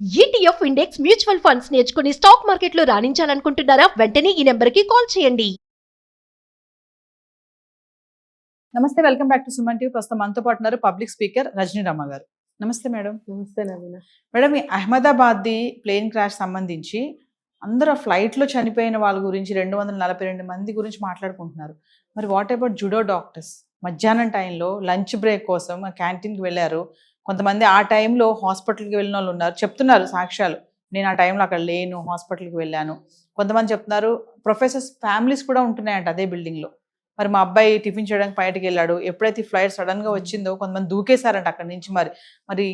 ETF index mutual funds నేర్చుకుని stock మార్కెట్లో రాణించాలనుకుంటున్నారా? వెంటనే ఈ నెంబర్కి కాల్ చేయండి. నమస్తే, welcome back to Suman TV. ప్రస్తుతం మనతో పాటు ఉన్నారు పబ్లిక్ స్పీకర్ రజనీ రమ్మ గారు. నమస్తే మేడం. నమస్తే నవీన. మేడం, ఈ అహ్మదాబాద్ది ప్లేన్ క్రాష్ సంబంధించి అందరూ ఫ్లైట్లో చనిపోయిన వాళ్ళ గురించి 242 మంది గురించి మాట్లాడుకుంటున్నారు. మరి వాట్ అబౌట్ జుడో డాక్టర్స్? మధ్యాహ్నం టైంలో లంచ్ బ్రేక్ కోసం క్యాంటీన్కి వెళ్ళారు. కొంతమంది ఆ టైంలో హాస్పిటల్కి వెళ్ళిన వాళ్ళు ఉన్నారు, చెప్తున్నారు సాక్ష్యాలు. నేను ఆ టైంలో అక్కడ లేను, హాస్పిటల్కి వెళ్ళాను. కొంతమంది చెప్తున్నారు ప్రొఫెసర్స్ ఫ్యామిలీస్ కూడా ఉంటున్నాయంట అదే బిల్డింగ్లో. మరి మా అబ్బాయి టిఫిన్ చేయడానికి బయటకు వెళ్ళాడు, ఎప్పుడైతే ఈ ఫ్లైట్ సడన్గా వచ్చిందో కొంతమంది దూకేశారంట అక్కడి నుంచి. మరి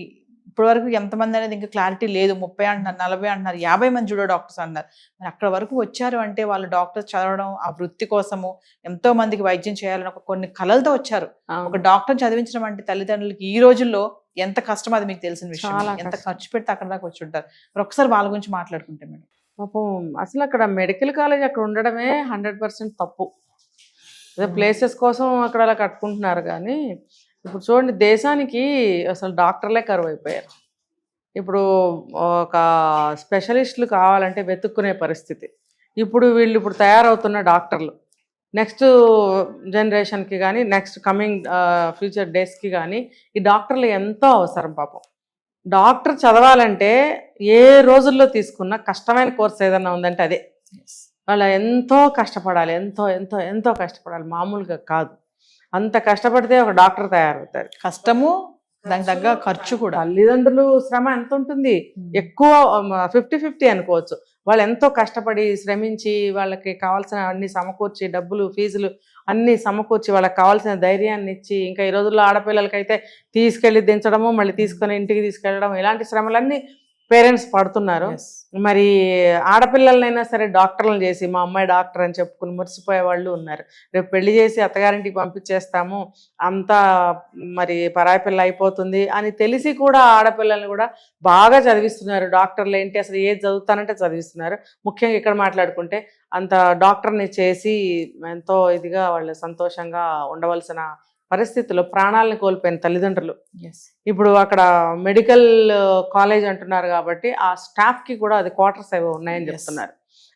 ఇప్పటివరకు ఎంతమంది అనేది ఇంకా క్లారిటీ లేదు. 30 అంటున్నారు, 40 అంటున్నారు, 50 మంది జుడో డాక్టర్స్ అన్నారు. మరి అక్కడ వరకు వచ్చారు అంటే వాళ్ళు డాక్టర్స్ చదవడం, ఆ వృత్తి కోసము ఎంతో మందికి వైద్యం చేయాలని కొన్ని కళలతో వచ్చారు. ఒక డాక్టర్ చదివించడం అంటే తల్లిదండ్రులకి ఈ రోజుల్లో ఎంత కష్టం, అది మీకు తెలిసిన విషయం. ఎంత ఖర్చు పెడితే అక్కడ దాకా వచ్చి ఉంటారు. మరి ఒకసారి వాళ్ళ గురించి మాట్లాడుకుంటే మేడం. పాపం అసలు అక్కడ మెడికల్ కాలేజ్ అక్కడ ఉండడమే 100% తప్పు. అదే ప్లేసెస్ కోసం అక్కడ అలా కట్టుకుంటున్నారు. కానీ ఇప్పుడు చూడండి, దేశానికి అసలు డాక్టర్లే కరువు అయిపోయారు. ఇప్పుడు ఒక స్పెషలిస్టులు కావాలంటే వెతుక్కునే పరిస్థితి. ఇప్పుడు తయారవుతున్న డాక్టర్లు నెక్స్ట్ జనరేషన్కి కానీ నెక్స్ట్ కమింగ్ ఫ్యూచర్ డేస్కి కానీ ఈ డాక్టర్లు ఎంతో అవసరం. పాపం డాక్టర్ చదవాలంటే ఏ రోజుల్లో తీసుకున్న కష్టమైన కోర్స్ ఏదన్నా ఉందంటే అదే. వాళ్ళు ఎంతో కష్టపడాలి, ఎంతో ఎంతో ఎంతో కష్టపడాలి, మామూలుగా కాదు. అంత కష్టపడితే ఒక డాక్టర్ తయారవుతారు. కష్టము, దానికి తగ్గ ఖర్చు కూడా. తల్లిదండ్రులు శ్రమ ఎంత ఉంటుంది, ఎక్కువ 50-50 అనుకోవచ్చు. వాళ్ళు ఎంతో కష్టపడి శ్రమించి వాళ్ళకి కావాల్సిన అన్ని సమకూర్చి, డబ్బులు ఫీజులు అన్నీ సమకూర్చి వాళ్ళకి కావాల్సిన ధైర్యాన్ని ఇచ్చి, ఇంకా ఈ రోజుల్లో ఆడపిల్లలకైతే తీసుకెళ్ళి దించడము, మళ్ళీ తీసుకొని ఇంటికి తీసుకెళ్ళడం, ఇలాంటి శ్రమలన్నీ పేరెంట్స్ పడుతున్నారు. మరి ఆడపిల్లలనైనా సరే డాక్టర్లను చేసి మా అమ్మాయి డాక్టర్ అని చెప్పుకుని మురిసిపోయే వాళ్ళు ఉన్నారు. రేపు పెళ్లి చేసి అత్తగారింటికి పంపించేస్తాము, అంతా మరి పరాయి పిల్ల అయిపోతుంది అని తెలిసి కూడా ఆడపిల్లల్ని కూడా బాగా చదివిస్తున్నారు. డాక్టర్లు ఏంటి అసలు ఏది చదువుతానంటే చదివిస్తున్నారు. ముఖ్యంగా ఇక్కడ మాట్లాడుకుంటే అంత డాక్టర్ని చేసి ఎంతో ఇదిగా వాళ్ళు సంతోషంగా ఉండవలసిన పరిస్థితుల్లో ప్రాణాలను కోల్పోయిన తల్లిదండ్రులు. ఇప్పుడు అక్కడ మెడికల్ కాలేజ్ అంటున్నారు కాబట్టి ఆ స్టాఫ్కి కూడా అది క్వార్టర్స్ ఏవో ఉన్నాయని చెప్తున్నారు.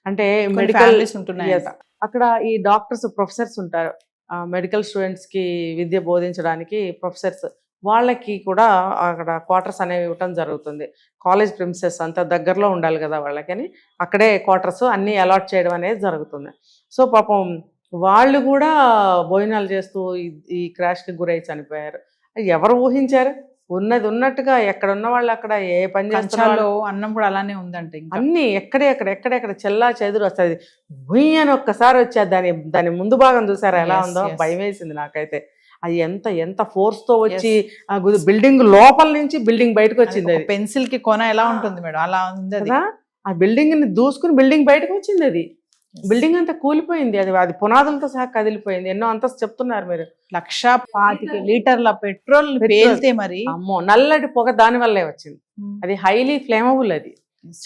అంటే మెడికల్ ఉంటున్నాయి అక్కడ. ఈ డాక్టర్స్ ప్రొఫెసర్స్ ఉంటారు, మెడికల్ స్టూడెంట్స్కి విద్య బోధించడానికి ప్రొఫెసర్స్, వాళ్ళకి కూడా అక్కడ క్వార్టర్స్ అనేవి ఇవ్వటం జరుగుతుంది. కాలేజ్ ప్రిమిసెస్ అంతా దగ్గరలో ఉండాలి కదా వాళ్ళకని అక్కడే క్వార్టర్స్ అన్నీ అలాట్ చేయడం అనేది జరుగుతుంది. సో పాపం వాళ్ళు కూడా భోజనాలు చేస్తూ ఈ క్రాష్కి గురై చనిపోయారు. ఎవరు ఊహించారు? ఉన్నది ఉన్నట్టుగా ఎక్కడ ఉన్న వాళ్ళు అక్కడ ఏ పని చేస్తారో. అన్నం కూడా అలానే ఉందంటే అన్నీ ఎక్కడెక్కడ చెల్లా చెదురు వస్తుంది. భూమి అని ఒక్కసారి వచ్చేది. దాని ముందు భాగం చూసారా ఎలా ఉందో? భయం వేసింది నాకైతే. అది ఎంత ఫోర్స్ తో వచ్చి బిల్డింగ్ లోపల నుంచి బిల్డింగ్ బయటకు వచ్చింది. పెన్సిల్ కి కొన ఎలా ఉంటుంది మేడం, అలా ఉంది. ఆ బిల్డింగ్ ని దూసుకుని బిల్డింగ్ బయటకు వచ్చింది. అది బిల్డింగ్ అంతా కూలిపోయింది. అది పునాదులతో సహా కదిలిపోయింది. ఎన్నో అంతస్తు చెప్తున్నారు మీరు. 125 లీటర్ల పెట్రోల్ పేలితే మరి అమ్మో, నల్లటి పొగ దాని వల్లే వచ్చింది. అది హైలీ ఫ్లేమబుల్. అది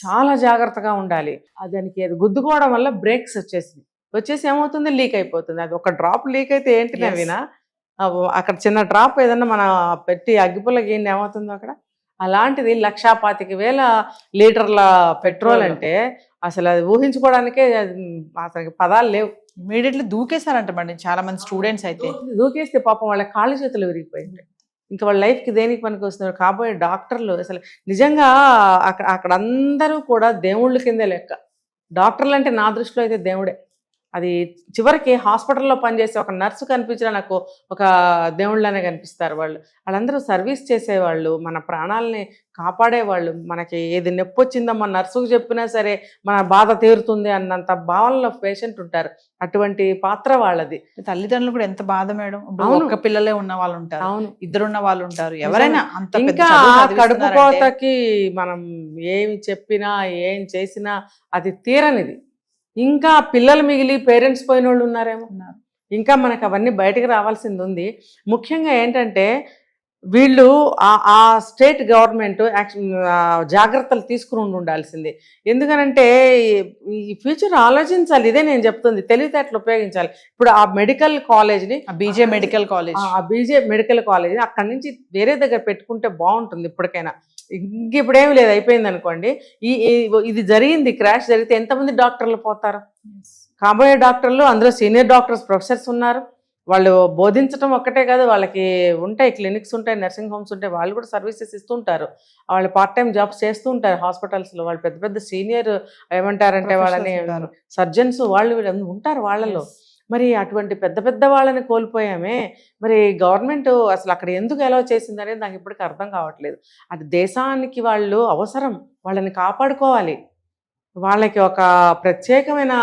చాలా జాగ్రత్తగా ఉండాలి. దానికి అది గుద్దుకోవడం వల్ల బ్రేక్స్ వచ్చేసి ఏమవుతుంది, లీక్ అయిపోతుంది. అది ఒక డ్రాప్ లీక్ అయితే ఏంటి నవీనా, అక్కడ చిన్న డ్రాప్ ఏదన్నా మన పెట్టి అగ్గిపుల్లకి ఏంటి ఏమవుతుందో అక్కడ. అలాంటిది 125,000 లీటర్ల పెట్రోల్ అంటే అసలు అది ఊహించుకోవడానికే అసలు పదాలు లేవు. ఇమీడియట్లీ దూకేశారంట మేడం చాలా మంది స్టూడెంట్స్. అయితే దూకేస్తే పాపం వాళ్ళ కాళ్ళు చేతులు విరిగిపోయింది. ఇంకా వాళ్ళ లైఫ్కి దేనికి పనికి వస్తున్నారు కాబోయే డాక్టర్లు. అసలు నిజంగా అక్కడ అందరూ కూడా దేవుళ్ళ కిందే లెక్క. డాక్టర్లు అంటే నా దృష్టిలో అయితే దేవుడే. అది చివరికి హాస్పిటల్లో పనిచేసే ఒక నర్సు కనిపించినా నాకు ఒక దేవుళ్ళనే కనిపిస్తారు. వాళ్ళందరూ సర్వీస్ చేసేవాళ్ళు, మన ప్రాణాలని కాపాడేవాళ్ళు. మనకి ఏది నొప్పి వచ్చిందమ్మా నర్సుకు చెప్పినా సరే మన బాధ తీరుతుంది అన్నంత భావనలో పేషెంట్ ఉంటారు. అటువంటి పాత్ర వాళ్ళది. తల్లిదండ్రులు కూడా ఎంత బాధ మేడం. ఒక్క పిల్లలే ఉన్న వాళ్ళు ఉంటారు, అవును, ఇద్దరున్న వాళ్ళు ఉంటారు, ఎవరైనా. ఇంకా కడుపు కోతకి మనం ఏమి చెప్పినా ఏం చేసినా అది తీరనిది. ఇంకా పిల్లలు మిగిలి పేరెంట్స్ పోయిన వాళ్ళు ఉన్నారేమో. ఇంకా మనకు అవన్నీ బయటకు రావాల్సింది ఉంది. ముఖ్యంగా ఏంటంటే వీళ్ళు ఆ స్టేట్ గవర్నమెంట్ జాగ్రత్తలు తీసుకుని ఉండాల్సింది. ఎందుకనంటే ఈ ఫ్యూచర్ ఆలోచించాలి. ఇదే నేను చెప్తుంది, తెలివితేటలు ఉపయోగించాలి. ఇప్పుడు ఆ మెడికల్ కాలేజ్ని, బీజే మెడికల్ కాలేజ్ అక్కడి నుంచి వేరే దగ్గర పెట్టుకుంటే బాగుంటుంది. ఇప్పటికైనా ఇంక ఇప్పుడేమి లేదు, అయిపోయింది అనుకోండి. ఇది జరిగింది, క్రాష్ జరిగితే ఎంతమంది డాక్టర్లు పోతారు? కాబోయే డాక్టర్లు అందులో సీనియర్ డాక్టర్స్, ప్రొఫెసర్స్ ఉన్నారు. వాళ్ళు బోధించడం ఒక్కటే కాదు, వాళ్ళకి ఉంటాయి క్లినిక్స్ ఉంటాయి, నర్సింగ్ హోమ్స్ ఉంటాయి, వాళ్ళు కూడా సర్వీసెస్ ఇస్తుంటారు. వాళ్ళు పార్ట్ టైం జాబ్స్ చేస్తూ ఉంటారు హాస్పిటల్స్లో. వాళ్ళు పెద్ద పెద్ద సీనియర్ ఏమంటారంటే వాళ్ళని సర్జన్స్ వాళ్ళు వీళ్ళు ఉంటారు వాళ్ళలో. మరి అటువంటి పెద్ద పెద్ద వాళ్ళని కోల్పోయామే. మరి గవర్నమెంట్ అసలు అక్కడ ఎందుకు అలౌ చేసింది అనేది నాకు ఇప్పటికీ అర్థం కావట్లేదు. అది దేశానికి వాళ్ళు అవసరం, వాళ్ళని కాపాడుకోవాలి. వాళ్ళకి ఒక ప్రత్యేకమైన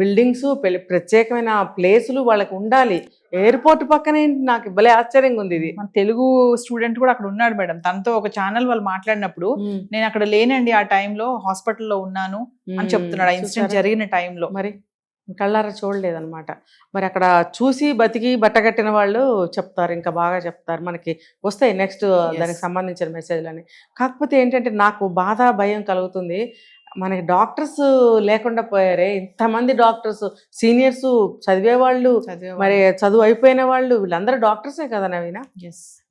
బిల్డింగ్స్, ప్రత్యేకమైన ప్లేసులు వాళ్ళకి ఉండాలి. ఎయిర్పోర్ట్ పక్కనే నాకు భలే ఆశ్చర్యంగా ఉంది ఇది. మన తెలుగు స్టూడెంట్ కూడా అక్కడ ఉన్నాడు మేడం. తనతో ఒక ఛానల్ వాళ్ళు మాట్లాడినప్పుడు నేను అక్కడ లేనండి, ఆ టైంలో హాస్పిటల్లో ఉన్నాను అని చెప్తున్నాడు. ఆ ఇన్సిడెంట్ జరిగిన టైంలో మరి కళ్ళారా చూడలేదన్నమాట. మరి అక్కడ చూసి బతికి బట్టగట్టిన వాళ్ళు చెప్తారు, ఇంకా బాగా చెప్తారు. మనకి వస్తాయి నెక్స్ట్ దానికి సంబంధించిన మెసేజ్లని. కాకపోతే ఏంటంటే నాకు బాధ, భయం కలుగుతుంది. మనకి డాక్టర్స్ లేకుండా పోయారే. ఇంతమంది డాక్టర్స్, సీనియర్స్, చదివేవాళ్ళు, మరి చదువు అయిపోయిన వాళ్ళు, వీళ్ళందరూ డాక్టర్సే కదా నవీన.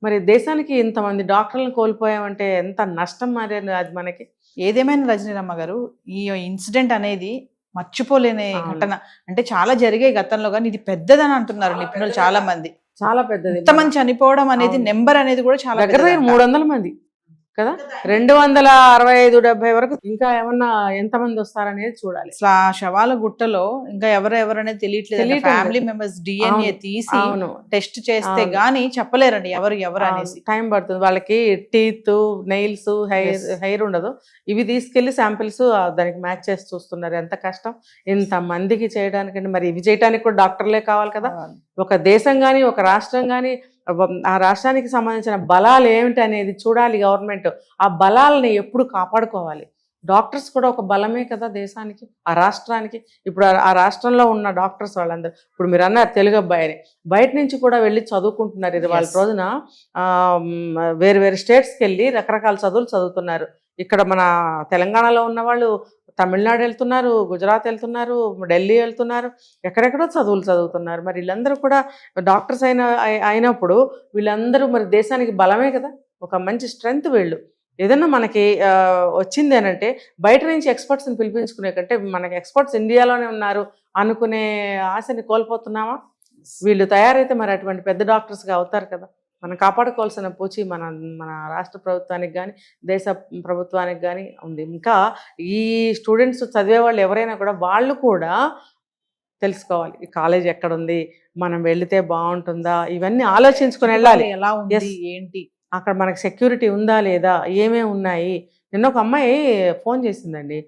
మరి దేశానికి ఇంతమంది డాక్టర్లను కోల్పోయామంటే ఎంత నష్టం మరి అది మనకి. ఏదేమైనా రజనీరమ్మ గారు, ఈ ఇన్సిడెంట్ అనేది మర్చిపోలేని ఘటన. అంటే చాలా జరిగాయి గతంలో, కానీ ఇది పెద్దదని అంటున్నారు నిపుణులు చాలా మంది. చాలా పెద్దది. ఇంతమంది చనిపోవడం అనేది, నెంబర్ అనేది కూడా చాలా దగ్గర 300 మంది కదా, 265-70 వరకు. ఇంకా ఏమన్నా ఎంతమంది వస్తారనేది చూడాలి. అసలు ఆ శవాల గుట్టలో ఇంకా ఎవరెవరనేది తెలియట్లేదు. ఫ్యామిలీ మెంబర్స్ DNA తీసి టెస్ట్ చేస్తే గానీ చెప్పలేరండి ఎవరు అనేసి. టైం పడుతుంది. వాళ్ళకి టీత్, నెయిల్స్, హెయిర్ ఉండదు. ఇవి తీసుకెళ్లి శాంపిల్స్ దానికి మ్యాచ్ చేసి చూస్తున్నారు. ఎంత కష్టం ఇంత మందికి చేయడానికి. మరి ఇవి చేయడానికి కూడా డాక్టర్లే కావాలి కదా. ఒక దేశం కానీ, ఒక రాష్ట్రం కానీ, ఆ రాష్ట్రానికి సంబంధించిన బలాలు ఏమిటి అనేది చూడాలి గవర్నమెంట్. ఆ బలాలని ఎప్పుడు కాపాడుకోవాలి. డాక్టర్స్ కూడా ఒక బలమే కదా దేశానికి, ఆ రాష్ట్రానికి. ఇప్పుడు ఆ రాష్ట్రంలో ఉన్న డాక్టర్స్ వాళ్ళందరూ, ఇప్పుడు మీరు అన్నారు తెలుగు అబ్బాయిని, బయట నుంచి కూడా వెళ్ళి చదువుకుంటున్నారు. ఇది వాళ్ళ రోజున వేరు వేరు స్టేట్స్కి వెళ్ళి రకరకాల చదువులు చదువుతున్నారు. ఇక్కడ మన తెలంగాణలో ఉన్న వాళ్ళు తమిళనాడు వెళ్తున్నారు, గుజరాత్ వెళ్తున్నారు, ఢిల్లీ వెళ్తున్నారు, ఎక్కడెక్కడో చదువులు చదువుతున్నారు. మరి వీళ్ళందరూ కూడా డాక్టర్స్ అయినప్పుడు వీళ్ళందరూ మరి దేశానికి బలమే కదా, ఒక మంచి స్ట్రెంగ్త్ వీళ్ళు. ఏదన్నా మనకి వచ్చింది అని అంటే బయట నుంచి ఎక్స్పర్ట్స్ని పిలిపించుకునే కంటే మనకి ఎక్స్పర్ట్స్ ఇండియాలోనే ఉన్నారు అనుకునే ఆశని కోల్పోతున్నామా? వీళ్ళు తయారైతే మరి అటువంటి పెద్ద డాక్టర్స్గా అవుతారు కదా. మనం కాపాడుకోవాల్సిన పూచి మన రాష్ట్ర ప్రభుత్వానికి కానీ, దేశ ప్రభుత్వానికి కానీ ఉంది. ఇంకా ఈ స్టూడెంట్స్ చదివే వాళ్ళు ఎవరైనా కూడా వాళ్ళు కూడా తెలుసుకోవాలి, ఈ కాలేజ్ ఎక్కడుంది, మనం వెళితే బాగుంటుందా, ఇవన్నీ ఆలోచించుకొని వెళ్ళాలి. ఎలా ఉంది ఏంటి, అక్కడ మనకి సెక్యూరిటీ ఉందా లేదా, ఏమేమి ఉన్నాయి. నిన్న ఒక అమ్మాయి ఫోన్ చేసిందండి,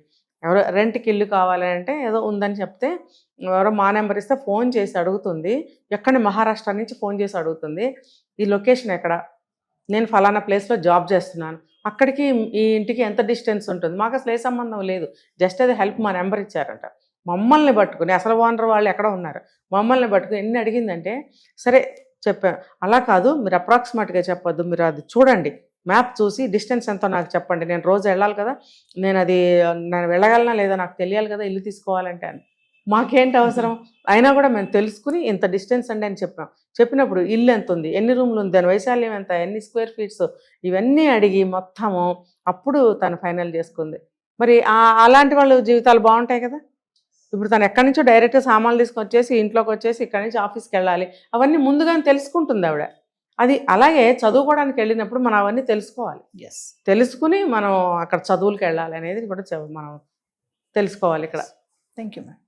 ఎవరో రెంట్కి ఇల్లు కావాలంటే ఏదో ఉందని చెప్తే ఎవరో మా నెంబర్ ఇస్తే ఫోన్ చేసి అడుగుతుంది. ఎక్కడి మహారాష్ట్ర నుంచి ఫోన్ చేసి అడుగుతుంది, ఈ లొకేషన్ ఎక్కడ, నేను ఫలానా ప్లేస్లో జాబ్ చేస్తున్నాను, అక్కడికి ఈ ఇంటికి ఎంత డిస్టెన్స్ ఉంటుంది. మాకు అసలు ఏ సంబంధం లేదు, జస్ట్ అది హెల్ప్ మా నెంబర్ ఇచ్చారంట. మమ్మల్ని పట్టుకుని, అసలు ఓనర్ వాళ్ళు ఎక్కడ ఉన్నారు, మమ్మల్ని పట్టుకుని ఎన్ని అడిగిందంటే సరే చెప్పాను. అలా కాదు, మీరు అప్రాక్సిమేట్గా చెప్పొద్దు, మీరు అది చూడండి, మ్యాప్ చూసి డిస్టెన్స్ ఎంతో నాకు చెప్పండి, నేను రోజు వెళ్ళాలి కదా, నేను వెళ్ళగలనా లేదా నాకు తెలియాలి కదా ఇల్లు తీసుకోవాలంటే అని. మాకేంటి అవసరం, అయినా కూడా మేము తెలుసుకుని ఇంత డిస్టెన్స్ అండి అని చెప్పాం. చెప్పినప్పుడు ఇల్లు ఎంత ఉంది, ఎన్ని రూమ్లు ఉంది, దాని వైశాల్యం ఎంత, ఎన్ని స్క్వేర్ ఫీట్స్, ఇవన్నీ అడిగి మొత్తము అప్పుడు తను ఫైనల్ చేసుకుంది. మరి అలాంటి వాళ్ళ జీవితాలు బాగుంటాయి కదా. ఇప్పుడు తను ఎక్కడి నుంచో డైరెక్ట్ సామాన్లు తీసుకొచ్చేసి ఇంట్లోకి వచ్చేసి ఇక్కడి నుంచి ఆఫీస్కి వెళ్ళాలి, అవన్నీ ముందుగానే తెలుసుకుంటుంది ఆవిడ. అది అలాగే చదువుకోవడానికి వెళ్ళినప్పుడు మనం అవన్నీ తెలుసుకోవాలి. తెలుసుకుని మనం అక్కడ చదువులకు వెళ్ళాలి అనేది కూడా మనం తెలుసుకోవాలి ఇక్కడ. Thank you ma'am.